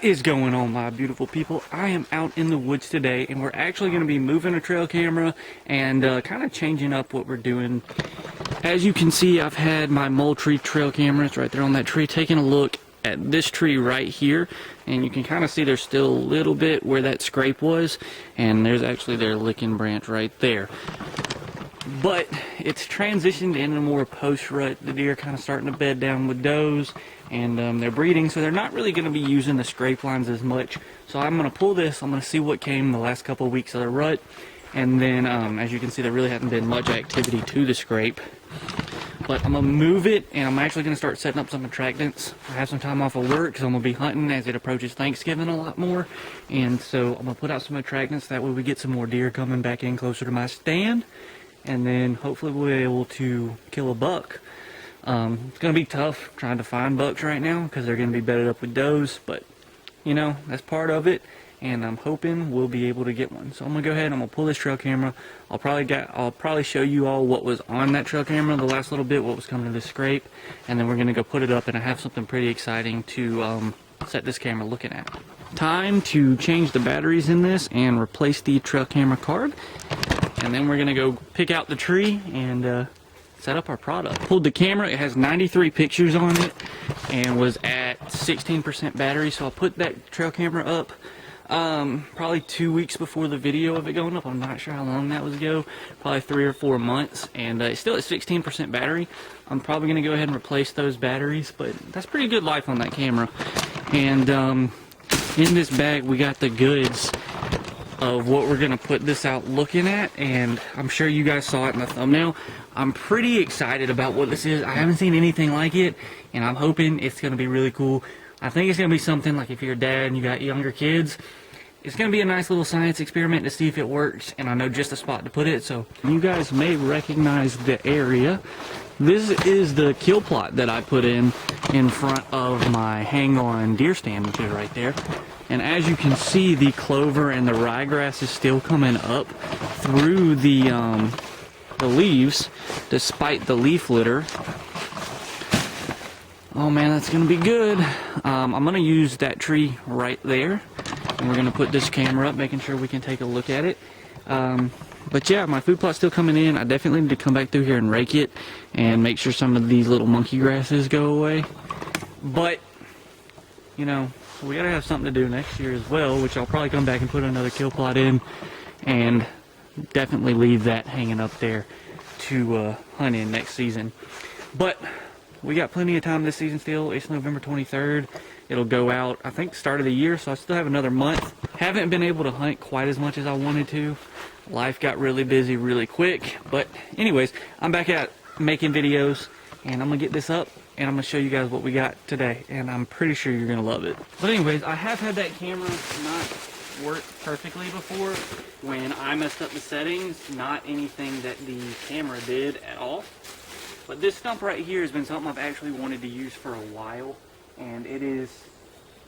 is going on, my beautiful people? I am out in the woods today, and we're actually going to be moving a trail camera and kind of changing up what we're doing. As you can see, I've had my Moultrie trail camera, it's right there on that tree, taking a look at this tree right here, and you can kind of see there's still a little bit where that scrape was, and there's actually their licking branch right there. But it's transitioned into more post-rut. The deer are kind of starting to bed down with does, and they're breeding, so they're not really going to be using the scrape lines as much. So I'm going to pull this, I'm going to see what came the last couple of weeks of the rut, and then as you can see, there really hasn't been much activity to the scrape. But I'm going to move it, and I'm actually going to start setting up some attractants. I have some time off of work because I'm going to be hunting as it approaches Thanksgiving a lot more. And so I'm going to put out some attractants. That way we get some more deer coming back in closer to my stand. And then hopefully we'll be able to kill a buck. It's going to be tough trying to find bucks right now because they're going to be bedded up with does. But, you know, that's part of it. And I'm hoping we'll be able to get one. So I'm gonna go ahead and I'm gonna pull this trail camera. I'll probably show you all what was on that trail camera the last little bit, what was coming to this scrape, and then we're gonna go put it up, and I have something pretty exciting to set this camera looking at. Time to change the batteries in this and replace the trail camera card, and then we're gonna go pick out the tree and set up our product. Pulled the camera, it has 93 pictures on it and was at 16% battery, so I'll put that trail camera up probably 2 weeks before the video of it going up. I'm not sure how long that was ago, probably 3 or 4 months, and it's still at 16% battery. I'm probably going to go ahead and replace those batteries, but that's pretty good life on that camera. And in this bag we got the goods of what we're going to put this out looking at, and I'm sure you guys saw it in the thumbnail. I'm pretty excited about what this is. I haven't seen anything like it, and I'm hoping it's going to be really cool. I think it's going to be something like if you're a dad and you got younger kids, it's going to be a nice little science experiment to see if it works, and I know just the spot to put it. So you guys may recognize the area. This is the kill plot that I put in front of my hang-on deer stand, which is right there. And as you can see, the clover and the ryegrass is still coming up through the leaves, despite the leaf litter. Oh man, that's gonna be good. I'm gonna use that tree right there, and we're gonna put this camera up, making sure we can take a look at it. But yeah, my food plot's still coming in. I definitely need to come back through here and rake it and make sure some of these little monkey grasses go away. But, you know, we gotta have something to do next year as well, which I'll probably come back and put another kill plot in, and definitely leave that hanging up there to hunt in next season. But we got plenty of time this season still. It's November 23rd. It'll go out, I think, start of the year, so I still have another month. Haven't been able to hunt quite as much as I wanted to. Life got really busy really quick. But anyways, I'm back at making videos, and I'm going to get this up, and I'm going to show you guys what we got today. And I'm pretty sure you're going to love it. But anyways, I have had that camera not work perfectly before when I messed up the settings. Not anything that the camera did at all. But this stump right here has been something I've actually wanted to use for a while, and it is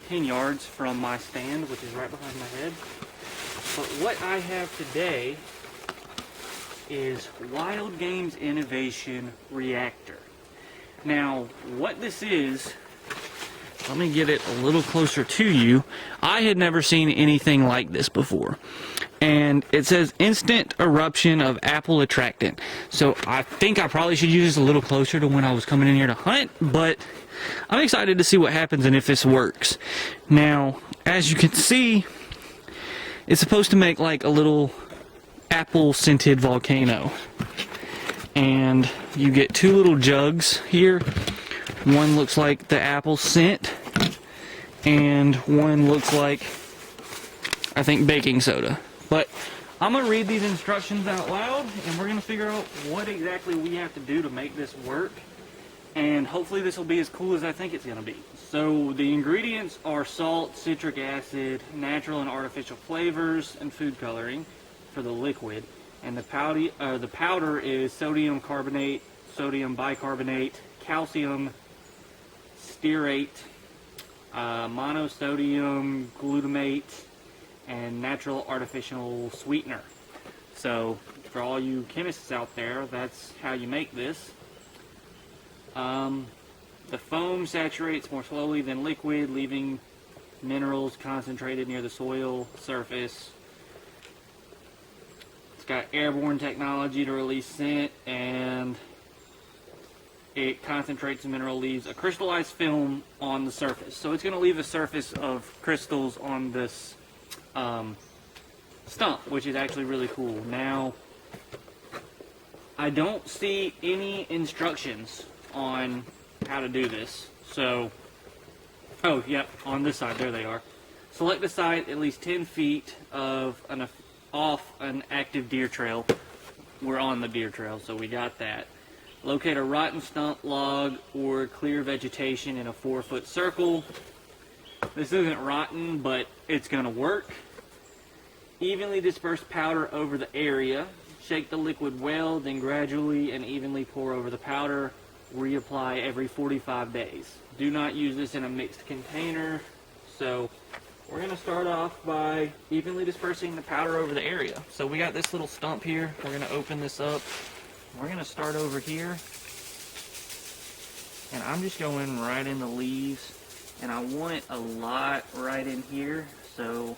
10 yards from my stand, which is right behind my head. But what I have today is Wild Games Innovation Reactor. Now, what this is, let me get it a little closer to you. I had never seen anything like this before. And it says instant eruption of apple attractant. So I think I probably should use this a little closer to when I was coming in here to hunt, but I'm excited to see what happens and if this works. Now, as you can see, it's supposed to make like a little apple scented volcano. And you get 2 little jugs here. One looks like the apple scent, and one looks like, I think, baking soda. But I'm going to read these instructions out loud, and we're going to figure out what exactly we have to do to make this work. And hopefully this will be as cool as I think it's going to be. So the ingredients are salt, citric acid, natural and artificial flavors, and food coloring for the liquid. And the powder is sodium carbonate, sodium bicarbonate, calcium stearate, monosodium glutamate, and natural artificial sweetener. So for all you chemists out there, that's how you make this. The foam saturates more slowly than liquid, leaving minerals concentrated near the soil surface. It's got airborne technology to release scent, and it concentrates the mineral, leaves a crystallized film on the surface. So it's going to leave a surface of crystals on this stump, which is actually really cool. Now, I don't see any instructions on how to do this. So, oh, yep, on this side, there they are. Select the site at least 10 feet off an active deer trail. We're on the deer trail, so we got that. Locate a rotten stump, log, or clear vegetation in a 4-foot circle. This isn't rotten, but it's going to work. Evenly disperse powder over the area. Shake the liquid well, then gradually and evenly pour over the powder. Reapply every 45 days. Do not use this in a mixed container. So we're going to start off by evenly dispersing the powder over the area. So we got this little stump here. We're going to open this up. We're going to start over here, and I'm just going right in the leaves, and I want a lot right in here, so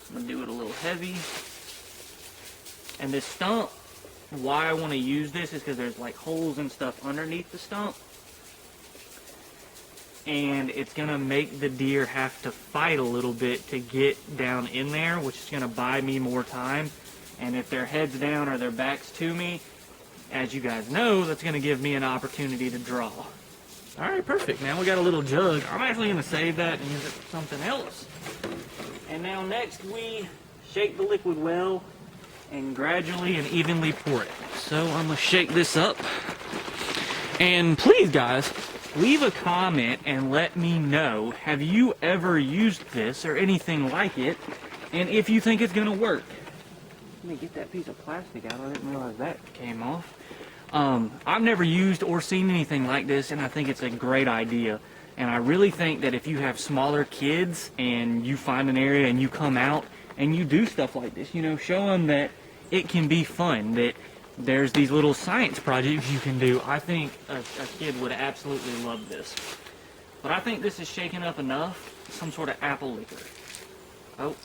I'm going to do it a little heavy. And this stump, why I want to use this is because there's like holes and stuff underneath the stump, and it's going to make the deer have to fight a little bit to get down in there, which is going to buy me more time. And if their head's down or their back's to me, as you guys know, that's going to give me an opportunity to draw. Alright, perfect. Now we got a little jug. I'm actually going to save that and use it for something else. And now next we shake the liquid well and gradually and evenly pour it. So I'm going to shake this up. And please guys, leave a comment and let me know, have you ever used this or anything like it, and if you think it's going to work. Let me get that piece of plastic out. I didn't realize that came off. I've never used or seen anything like this, and I think it's a great idea. And I really think that if you have smaller kids and you find an area and you come out and you do stuff like this, you know, show them that it can be fun, that there's these little science projects you can do. I think a kid would absolutely love this. But I think this is shaken up enough. Some sort of apple liquor. Oh.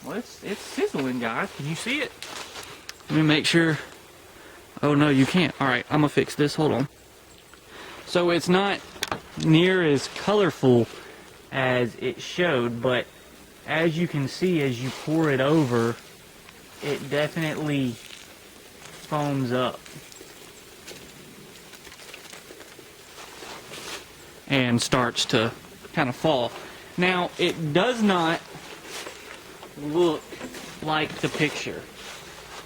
Well, it's sizzling, guys. Can you see it? Let me make sure. Oh, no, you can't. All right, I'm going to fix this. Hold on. So it's not near as colorful as it showed, but as you can see, as you pour it over, it definitely foams up and starts to kind of fall. Now, it does not look like the picture.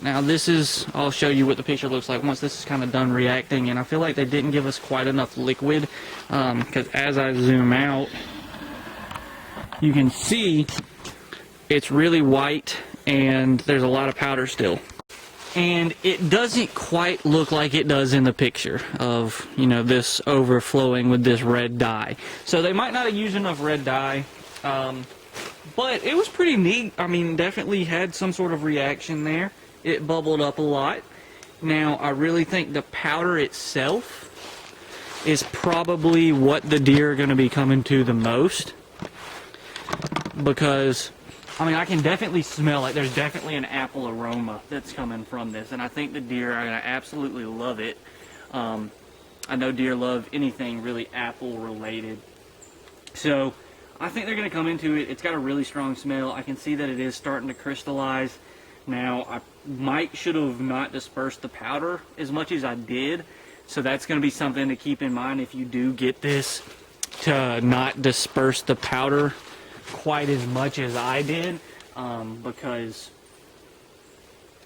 Now this is, I'll show you what the picture looks like once this is kind of done reacting, and I feel like they didn't give us quite enough liquid, because as I zoom out, you can see it's really white and there's a lot of powder still. And it doesn't quite look like it does in the picture of, you know, this overflowing with this red dye. So they might not have used enough red dye. But it was pretty neat. I mean, definitely had some sort of reaction there. It bubbled up a lot. Now, I really think the powder itself is probably what the deer are going to be coming to the most. Because, I mean, I can definitely smell, like, there's definitely an apple aroma that's coming from this. And I think the deer are going to absolutely love it. I know deer love anything really apple related. So I think they're going to come into it. It's got a really strong smell. I can see that it is starting to crystallize. Now, I should have not dispersed the powder as much as I did. So that's going to be something to keep in mind if you do get this, to not disperse the powder quite as much as I did. Because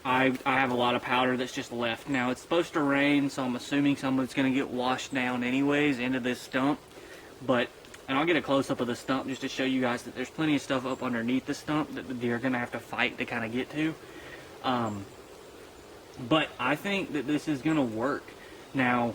I have a lot of powder that's just left. Now, it's supposed to rain, so I'm assuming some of it's going to get washed down anyways into this stump. And I'll get a close-up of the stump just to show you guys that there's plenty of stuff up underneath the stump that the deer are going to have to fight to kind of get to. But I think that this is going to work. Now,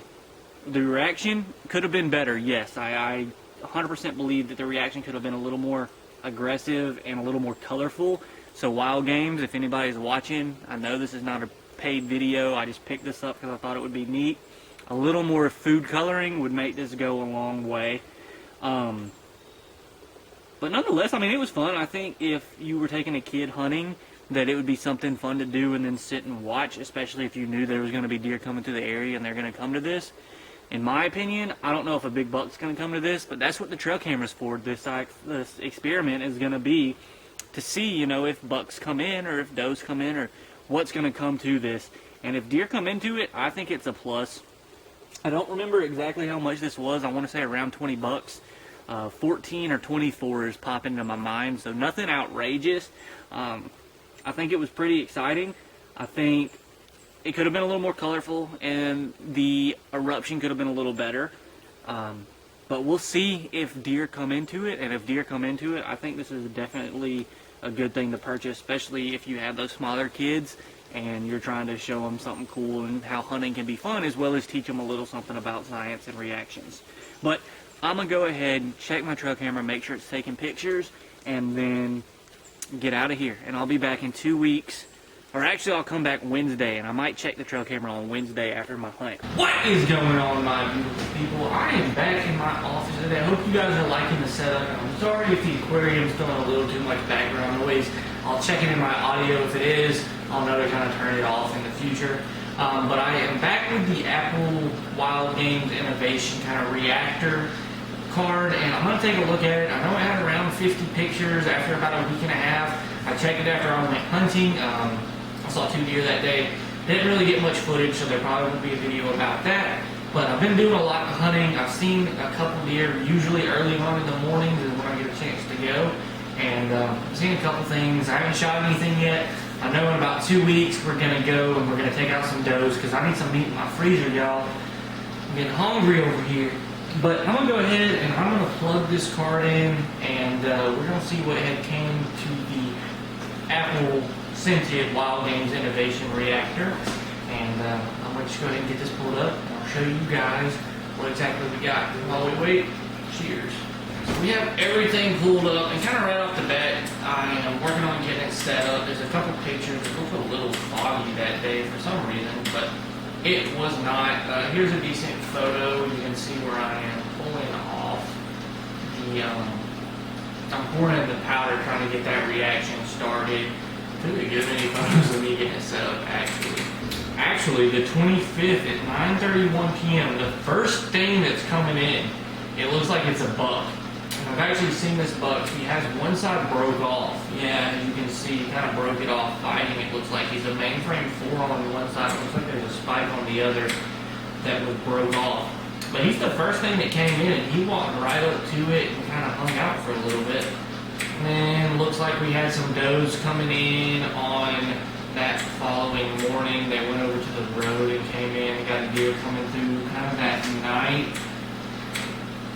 the reaction could have been better, yes. I 100% believe that the reaction could have been a little more aggressive and a little more colorful. So Wild Games, if anybody's watching, I know this is not a paid video. I just picked this up because I thought it would be neat. A little more food coloring would make this go a long way. But nonetheless, I mean, it was fun. I think if you were taking a kid hunting, that it would be something fun to do and then sit and watch, especially if you knew there was going to be deer coming through the area and they're going to come to this. In my opinion, I don't know if a big buck's going to come to this, but that's what the trail camera's for. This experiment is going to be to see, you know, if bucks come in or if does come in or what's going to come to this. And if deer come into it, I think it's a plus. I don't remember exactly how much this was. I want to say around 20 bucks. 14 or 24 is popping into my mind, so nothing outrageous. I think it was pretty exciting. I think it could have been a little more colorful and the eruption could have been a little better. But we'll see if deer come into it, and if deer come into it, I think this is definitely a good thing to purchase, especially if you have those smaller kids and you're trying to show them something cool and how hunting can be fun, as well as teach them a little something about science and reactions. But I'm going to go ahead and check my trail camera, make sure it's taking pictures, and then get out of here. And I'll be back in 2 weeks. Or actually, I'll come back Wednesday, and I might check the trail camera on Wednesday after my hunt. What is going on, my beautiful people? I am back in my office today. I hope you guys are liking the setup. I'm sorry if the aquarium's doing a little too much background noise. I'll check it in my audio. If it is, I'll know to kind of turn it off in the future. But I am back with the Apple Wild Games Innovation kind of Reactor card, and I'm going to take a look at it. I know it had around 50 pictures after about a week and a half. I checked it after I went hunting. I saw 2 deer that day. Didn't really get much footage, so there probably won't be a video about that. But I've been doing a lot of hunting. I've seen a couple deer, usually early on in the mornings is when I get a chance to go. And I've seen a couple things. I haven't shot anything yet. I know in about 2 weeks we're going to go and we're going to take out some does because I need some meat in my freezer, y'all. I'm getting hungry over here. But I'm going to go ahead and I'm going to plug this card in, and we're going to see what had came to the Apple scented Wild Games Innovation Reactor. And I'm going to just go ahead and get this pulled up, and I'll show you guys what exactly we got. While we wait, cheers. So we have everything pulled up, and kind of right off the bat, I am working on getting it set up. There's a couple pictures. It looked a little foggy that day for some reason, but it was not. Here's a decent photo. You can see where I am pulling off the, I'm pouring in the powder, trying to get that reaction started. Really good any photos of me getting it set up, actually. Actually, the 25th at 9:31 p.m., the first thing that's coming in, it looks like it's a buck. And I've actually seen this buck. He has one side broke off. Yeah, as you can see, he kind of broke it off fighting. It looks like he's a mainframe 4 on one side. It looks like there's a spike on the other that was broke off. But he's the first thing that came in, and he walked right up to it and kind of hung out for a little bit. And then looks like we had some does coming in on that following morning. They went over to the road and came in and got a deer coming through kind of that night.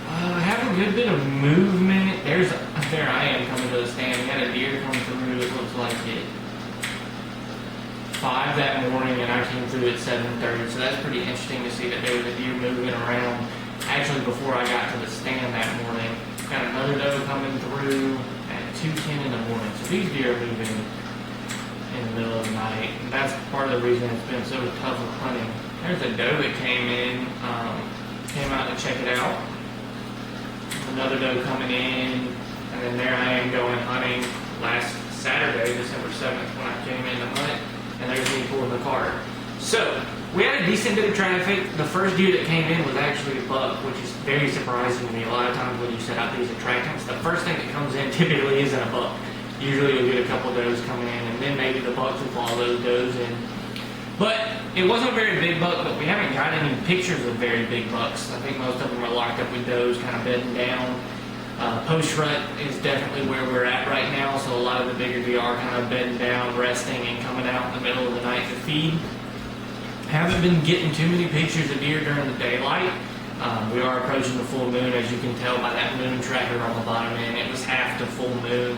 I have a good bit of movement. There I am coming to the stand. We had a deer come through, it looks like it 5 that morning, and I came through at 7:30. So that's pretty interesting to see that there was a deer moving around actually before I got to the stand that morning. Got another doe coming through at 2:10 in the morning. So these deer are moving in the middle of the night. And that's part of the reason it's been so tough with hunting. There's a doe that came in, came out to check it out. Another doe coming in, and then there I am going hunting last Saturday, December 7th, when I came in to hunt, and there's me pulling the cart. So, we had a decent bit of traffic. The first deer that came in was actually a buck, which is very surprising to me. A lot of times when you set out these attractants, the first thing that comes in typically isn't a buck. Usually you'll get a couple does coming in, and then maybe the bucks will follow those does in. But it wasn't a very big buck, but we haven't got any pictures of very big bucks. I think most of them are locked up with does, kind of bedding down. Post-rut is definitely where we're at right now, so a lot of the bigger deer are kind of bedding down, resting, and coming out in the middle of the night to feed. Haven't been getting too many pictures of deer during the daylight. We are approaching the full moon, as you can tell by that moon tracker on the bottom end. It was half the full moon,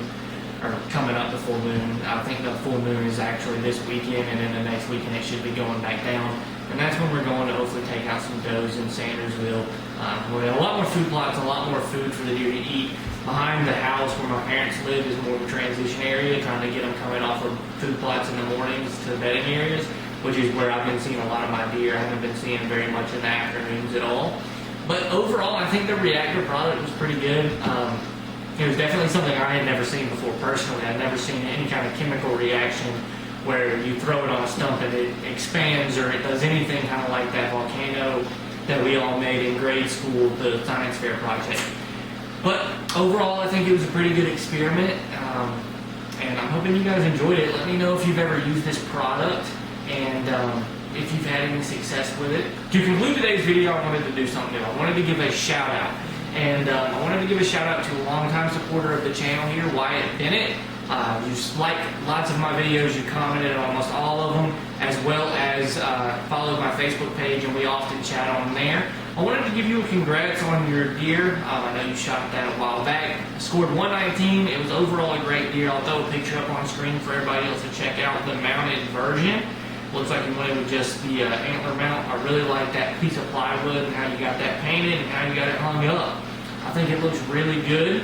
or coming up the full moon. I think the full moon is actually this weekend, and then the next weekend it should be going back down. And that's when we're going to hopefully take out some does in Sandersville. We have a lot more food plots, a lot more food for the deer to eat. Behind the house where my parents live is more of a transition area, trying to get them coming off of food plots in the mornings to the bedding areas, which is where I've been seeing a lot of my deer. I haven't been seeing very much in the afternoons at all. But overall, I think the Reactor product was pretty good. It was definitely something I had never seen before personally. I'd never seen any kind of chemical reaction where you throw it on a stump and it expands, or it does anything kind of like that volcano that we all made in grade school, the science fair project. But overall, I think it was a pretty good experiment, and I'm hoping you guys enjoyed it. Let me know if you've ever used this product, and if you've had any success with it. To conclude today's video, I wanted to do something new. I wanted to give a shout out. And I wanted to give a shout out to a longtime supporter of the channel here, Wyatt Bennett. You like lots of my videos, you commented on almost all of them, as well as followed my Facebook page, and we often chat on there. I wanted to give you a congrats on your deer. I know you shot that a while back. I scored 119. It was overall a great deer. I'll throw a picture up on screen for everybody else to check out the mounted version. Looks like you went with just the antler mount. I really like that piece of plywood and how you got that painted and how you got it hung up. I think it looks really good.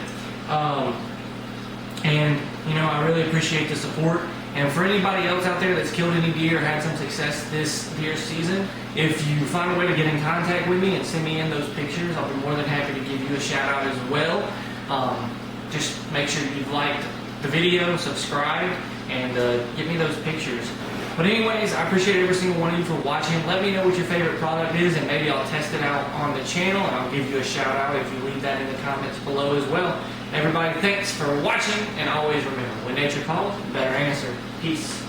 And, you know, I really appreciate the support. And for anybody else out there that's killed any deer or had some success this deer season, if you find a way to get in contact with me and send me in those pictures, I'll be more than happy to give you a shout out as well. Just make sure you've liked the video, subscribe, and get me those pictures. But anyways, I appreciate every single one of you for watching. Let me know what your favorite product is, and maybe I'll test it out on the channel, and I'll give you a shout out if you leave that in the comments below as well. Everybody, thanks for watching, and always remember, when nature calls, you better answer. Peace.